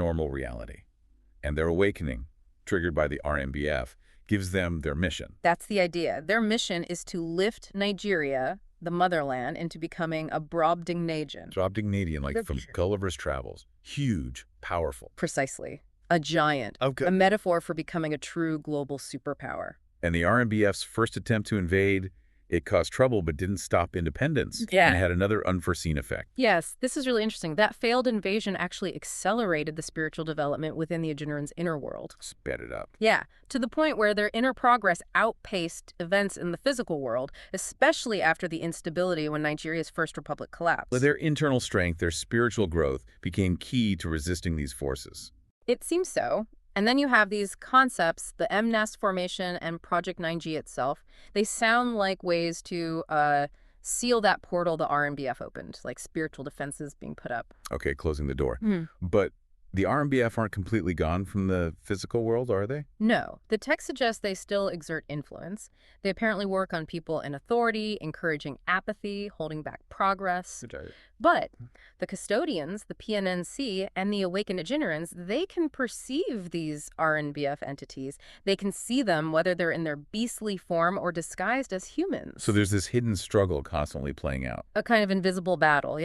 normal reality. And their awakening, triggered by the RMBF, gives them their mission. That's the idea. Their mission is to lift Nigeria, the motherland, into becoming a Brobdingnagian. Brobdingnagian, like from Gulliver's Travels. Huge, powerful. Precisely. A giant. Okay. A metaphor for becoming a true global superpower. And the RMBF's first attempt to invade, it caused trouble but didn't stop independence. Yeah. And had another unforeseen effect. Yes, this is really interesting. That failed invasion actually accelerated the spiritual development within the Aegenerans' inner world. Sped it up. Yeah, to the point where their inner progress outpaced events in the physical world, especially after the instability when Nigeria's First Republic collapsed. Their internal strength, their spiritual growth, became key to resisting these forces. It seems so. And then you have these concepts, the MNES formation and Project 9G itself. They sound like ways to seal that portal the RMBF opened, like spiritual defenses being put up. Okay, closing the door. But the RMBF aren't completely gone from the physical world, are they? No. The text suggests they still exert influence. They apparently work on people in authority, encouraging apathy, holding back progress. But the custodians, the PNNC, and the awakened Aegenerans, they can perceive these RNBF entities. They can see them, whether they're in their beastly form or disguised as humans. So there's this hidden struggle constantly playing out. A kind of invisible battle,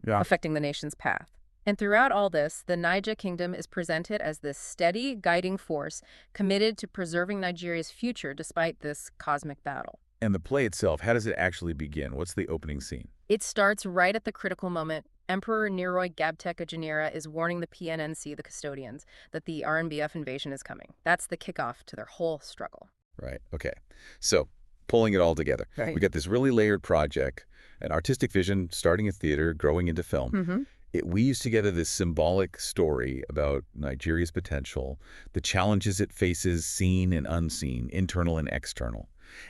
affecting the nation's path. And throughout all this, the Niger Kingdom is presented as this steady, guiding force committed to preserving Nigeria's future despite this cosmic battle. And the play itself, how does it actually begin? What's the opening scene? It starts right at the critical moment. Emperor Neroi Gabtek Agenera is warning the PNNC, the custodians, that the RNBF invasion is coming. That's the kickoff to their whole struggle. Right, okay. So, pulling it all together. Right. We got this really layered project, an artistic vision starting in theater, growing into film. It weaves together this symbolic story about Nigeria's potential, the challenges it faces, seen and unseen, internal and external.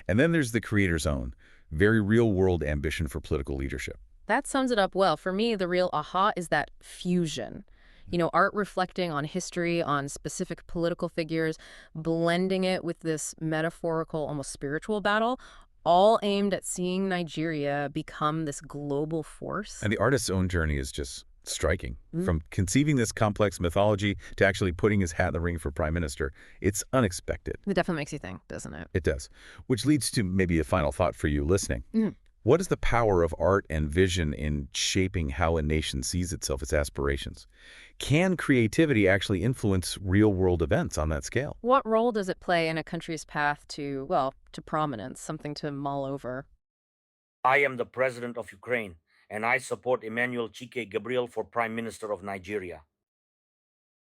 And then there's the creator's own, very real-world ambition for political leadership. That sums it up well. For me, the real aha is that fusion. You know, art reflecting on history, on specific political figures, blending it with this metaphorical, almost spiritual battle, all aimed at seeing Nigeria become this global force. And the artist's own journey is just striking. From conceiving this complex mythology to actually putting his hat in the ring for prime minister, it's unexpected. It definitely makes you think, doesn't it? It does. Which leads to maybe a final thought for you listening. What is the power of art and vision in shaping how a nation sees itself, its aspirations? Can creativity actually influence real-world events on that scale? What role does it play in a country's path to, well, to prominence, something to mull over? I am the president of Ukraine, and I support Emmanuel Chike Gabriel for Prime Minister of Nigeria.